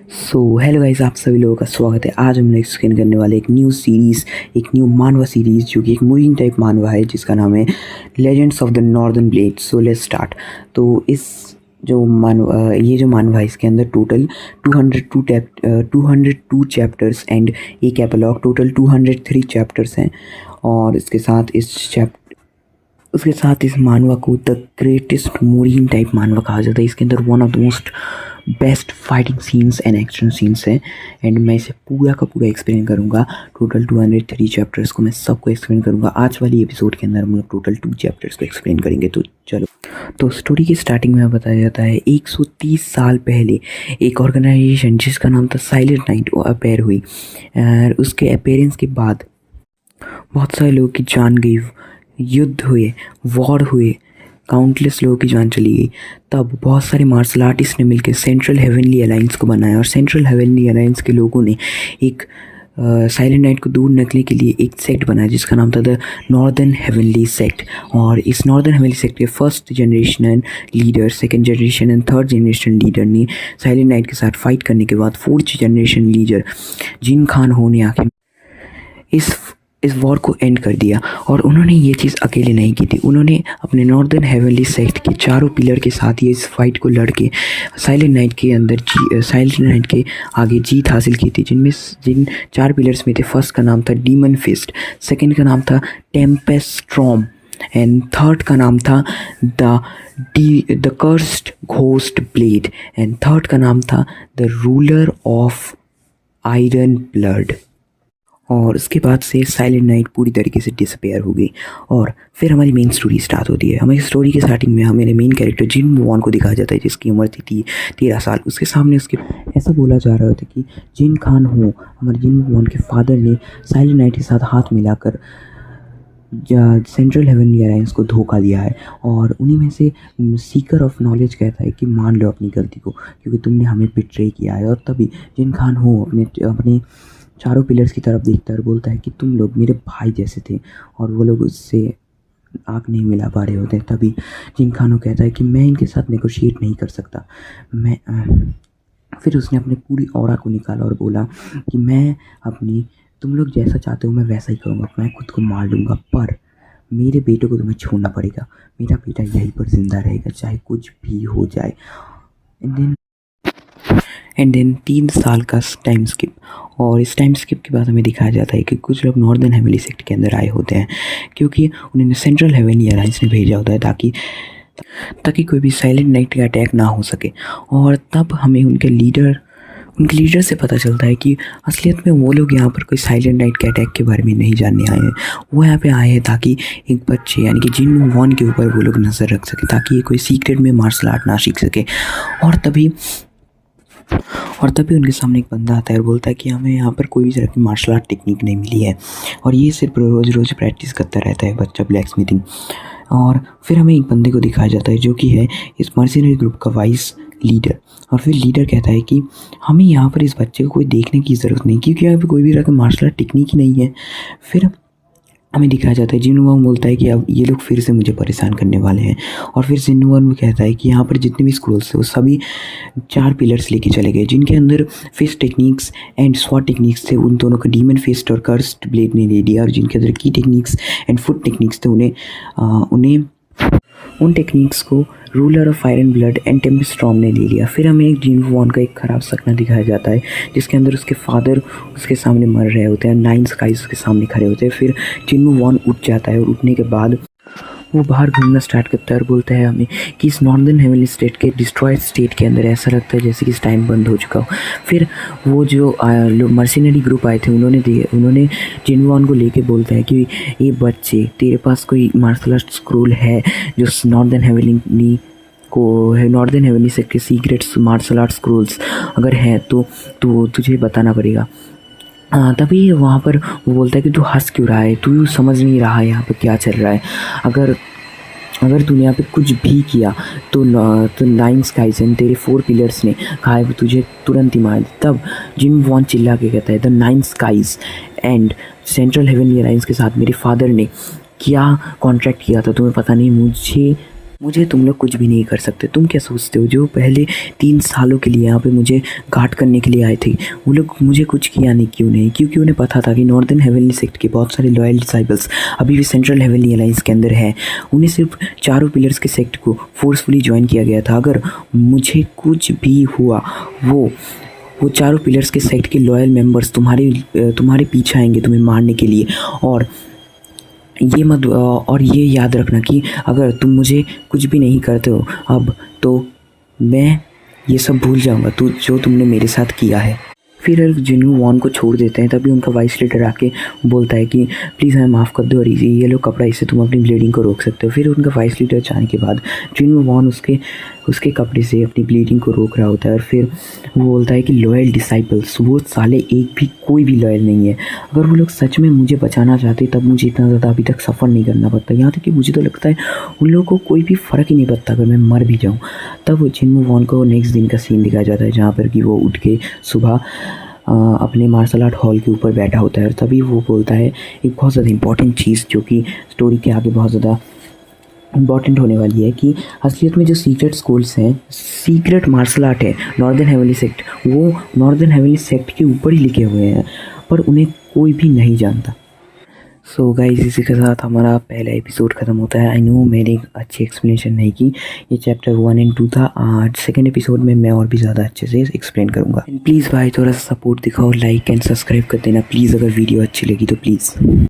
Hello guys, आप सभी लोगों का स्वागत है। आज हम नेक्स्ट स्क्रीन करने वाले एक न्यू सीरीज़, एक न्यू मानवा सीरीज़ जो कि एक मूविंग टाइप मानवा है जिसका नाम है legends of the northern blade. So let's start. तो ये जो मानवा है इसके अंदर टोटल 202 चैप्टर्स एंड एक एपिलॉग, टोटल 203 चैप्टर्स हैं। और उसके साथ इस मानवा को द ग्रेटेस्ट मूविंग टाइप मानवा कहा जाता है। इसके अंदर one of the most best fighting scenes and action scenes हैं एंड मैं इसे पूरा का पूरा एक्सप्लेन करूँगा। टोटल 203 चैप्टर्स को मैं सबको एक्सप्लेन करूँगा। आज वाली एपिसोड के अंदर हम लोग टोटल 2 चैप्टर्स को एक्सप्लेन करेंगे। तो चलो, तो स्टोरी की स्टार्टिंग में बताया जाता है 130 साल पहले एक ऑर्गेनाइजेशन जिसका नाम था साइलेंट नाइट अपेयर हुई। और उसके अपेयरेंस के बाद बहुत सारे लोगों की जान गई, युद्ध हुए, वॉर हुए, काउंटलेस लोगों की जान चली गई। तब बहुत सारे मार्शल आर्टिस्ट ने मिलकर सेंट्रल हेवनली अलायंस को बनाया और सेंट्रल हेवनली अलायंस के लोगों ने एक साइलेंट नाइट को दूर रखने के लिए एक सेक्ट बनाया जिसका नाम था द नॉर्दर्न हेवनली सेक्ट। और इस नॉर्दर्न हेवनली सेक्ट के first generation leader, second generation and third generation leader ने साइलेंट नाइट के साथ फाइट करने के बाद फोर्थ जनरेशन लीडर जिन खान हो ने आके इस वॉर को एंड कर दिया। और उन्होंने ये चीज़ अकेले नहीं की थी, उन्होंने अपने नॉर्दर्न हेवनली सेक्ट के चारों पिलर के साथ ये इस फाइट को लड़के साइलेंट नाइट के आगे जीत हासिल की थी। जिन 4 पिलर्स में थे, फर्स्ट का नाम था डीमन फिस्ट, सेकंड का नाम था टेम्पेस्ट स्टॉर्म एंड थर्ड का नाम था the cursed ghost blade and third का नाम था the ruler of iron blood. और उसके बाद से साइलेंट नाइट पूरी तरीके से डिसअपेयर हो गई और फिर हमारी मेन स्टोरी स्टार्ट होती है। हमारी स्टोरी के स्टार्टिंग में हमारे मेन कैरेक्टर जिन वॉन को दिखाया जाता है जिसकी उम्र थी 13 साल। उसके सामने उसके ऐसा बोला जा रहा था कि जिन खान हो, हमारे जिन वॉन के फादर ने साइलेंट नाइट के साथ हाथ मिलाकर सेंट्रल हेवनली अलायंस को धोखा दिया है। और उन्हीं में से सीकर ऑफ नॉलेज कहता है कि मान लो अपनी गलती को, क्योंकि तुमने हमें बिट्रे किया है। और तभी जिन खान हो अपने चारों पिलर्स की तरफ देखता है और बोलता है कि तुम लोग मेरे भाई जैसे थे और वो लोग उससे आँख नहीं मिला पा रहे होते। तभी जिन खानों कहता है कि मैं इनके साथ नेगोशिएट नहीं कर सकता। फिर उसने अपनी पूरी ऑरा को निकाला और बोला कि तुम लोग जैसा चाहते हो मैं वैसा ही करूँगा, मैं खुद को मार लूँगा, पर मेरे बेटे को तुम्हें छोड़ना पड़ेगा। मेरा बेटा यहीं पर जिंदा रहेगा चाहे कुछ भी हो जाए। एंड देन 3 साल का टाइम स्किप, और इस टाइम स्किप के बाद हमें दिखाया जाता है कि कुछ लोग नॉर्दर्न हेवनली सेक्ट के अंदर आए होते हैं क्योंकि उन्हें सेंट्रल हेवनली अलायंस ने भेजा होता है ताकि कोई भी साइलेंट नाइट का अटैक ना हो सके। और तब हमें उनके लीडर से पता चलता है कि असलियत में वो लोग यहाँ पर कोई साइलेंट नाइट के अटैक के बारे में नहीं जानने आए हैं। वो यहाँ पे आए हैं ताकि एक बच्चे यानी कि जिन वॉन के ऊपर वो लोग नज़र रख सके, ताकि ये कोई सीक्रेट में मार्शल आर्ट ना सीख सके। और तभी उनके सामने एक बंदा आता है और बोलता है कि हमें यहाँ पर कोई भी तरह की मार्शल आर्ट टेक्निक नहीं मिली है और ये सिर्फ रोज़ प्रैक्टिस करता रहता है बच्चा, ब्लैक स्मिथिंग। और फिर हमें एक बंदे को दिखाया जाता है जो कि है इस मर्सिनरी ग्रुप का वाइस लीडर। और फिर लीडर कहता है कि हमें यहाँ पर इस बच्चे को कोई देखने की ज़रूरत नहीं क्योंकि यहाँ पर कोई भी तरह की मार्शल आर्ट टेक्निक ही नहीं है। फिर हमें दिखाया जाता है जिनवॉन बोलता है कि अब ये लोग फिर से मुझे परेशान करने वाले हैं। और फिर जिनवॉन कहता है कि यहाँ पर जितने भी स्क्रोल्स थे वो सभी 4 पिलर्स लेके चले गए जिनके अंदर fist techniques and sword techniques थे, उन दोनों का डीमन फिस्ट और कर्स्ड ब्लेड ने ले लिया। और जिनके अंदर की टेक्निक्स एंड फुट टेक्निक्स थे उन्हें उन टेक्निक्स को ruler of iron blood and Tempest storm ने ले लिया। फिर हमें एक जिन वॉन का एक ख़राब सपना दिखाया जाता है जिसके अंदर उसके फादर उसके सामने मर रहे होते हैं, 9 स्काइज उसके सामने खड़े होते हैं। फिर जिन वॉन उठ जाता है और उठने के बाद वो बाहर घूमना स्टार्ट करता है और बोलता है हमें कि इस नॉर्दर्न हेवनली स्टेट के डिस्ट्रॉयड स्टेट के अंदर ऐसा लगता है जैसे कि इस टाइम बंद हो चुका हो। फिर वो जो मर्सिनरी ग्रुप आए थे उन्होंने जिनवॉन को लेके बोलता है कि ये बच्चे तेरे पास कोई मार्शल आर्ट स्क्रोल है जो नॉर्दर्न हेवनली सेक्ट के सीक्रेट्स मार्शल आर्ट स्क्रोल्स अगर है तो तुझे बताना पड़ेगा। तभी वहाँ पर वो बोलता है कि तू हंस क्यों रहा है, तू समझ नहीं रहा है यहाँ पर क्या चल रहा है। अगर तूने यहाँ पे कुछ भी किया तो 9 स्काइज एंड तेरे 4 पिलर्स ने कहा है तुझे तुरंत ही मार दे। तब जिन वॉन चिल्ला के कहता है the 9 skies and central heavenly alliance के साथ मेरे फादर ने क्या कॉन्ट्रैक्ट किया था तुम्हें पता नहीं, मुझे मुझे तुम लोग कुछ भी नहीं कर सकते। तुम क्या सोचते हो, जो पहले 3 सालों के लिए यहाँ पे मुझे गार्ड करने के लिए आए थे, वो लोग मुझे कुछ किया नहीं? क्यों नहीं? क्योंकि उन्हें पता था कि नॉर्दर्न हेवनली सेक्ट के बहुत सारे लॉयल डिसाइबल्स अभी भी सेंट्रल हेवनली अलायंस के अंदर है। उन्हें सिर्फ चारों पिलर्स के सेक्ट को फोर्सफुली ज्वाइन किया गया था। अगर मुझे कुछ भी हुआ, वो चारों पिलर्स के सेक्ट के लॉयल मेंबर्स तुम्हारे पीछे आएंगे तुम्हें मारने के लिए। और ये याद रखना कि अगर तुम मुझे कुछ भी नहीं करते हो अब, तो मैं ये सब भूल जाऊंगा जो तुमने मेरे साथ किया है। फिर जिन्हों वॉन को छोड़ देते हैं, तभी उनका वाइस लीडर आके बोलता है कि प्लीज़ हमें माफ़ कर दो और ये लो कपड़ा, इससे तुम अपनी ब्लीडिंग को रोक सकते हो। फिर उनका वाइस लीडर जाने के बाद जिन्हों वॉन उसके कपड़े से अपनी ब्लीडिंग को रोक रहा होता है। और फिर वो बोलता है कि लॉयल डिसाइपल्स, वो साले कोई भी लॉयल नहीं है। अगर वो लोग सच में मुझे बचाना चाहते तब मुझे इतना ज़्यादा अभी तक सफ़र नहीं करना पड़ता। यहाँ तक कि मुझे तो लगता है उन लोगों को कोई भी फ़र्क ही नहीं पड़ता अगर मैं मर भी जाऊँ। तब जिन्हों वॉन को नेक्स्ट दिन का सीन दिखाया जाता है, जहाँ पर कि वो उठ के सुबह अपने मार्शल आर्ट हॉल के ऊपर बैठा होता है। और तभी वो बोलता है एक बहुत ज़्यादा इंपॉर्टेंट चीज़, जो कि स्टोरी के आगे बहुत ज़्यादा इम्पॉर्टेंट होने वाली है, कि असलियत में जो सीक्रेट स्कूल्स हैं, सीक्रेट मार्शल आर्ट है नॉर्दर्न हेवनली सेक्ट, वो नॉर्दर्न हेवनली सेक्ट के ऊपर ही लिखे हुए हैं, पर उन्हें कोई भी नहीं जानता। सो गाइस, इसी के साथ हमारा पहला एपिसोड ख़त्म होता है। आई नो मैंने एक अच्छी एक्सप्लेनेशन नहीं की, ये चैप्टर 1 और 2 था। आज सेकंड एपिसोड में मैं और भी ज़्यादा अच्छे से एक्सप्लेन करूँगा। प्लीज़ भाई थोड़ा सा सपोर्ट दिखाओ, लाइक एंड सब्सक्राइब कर देना प्लीज़, अगर वीडियो अच्छी लगी तो प्लीज़।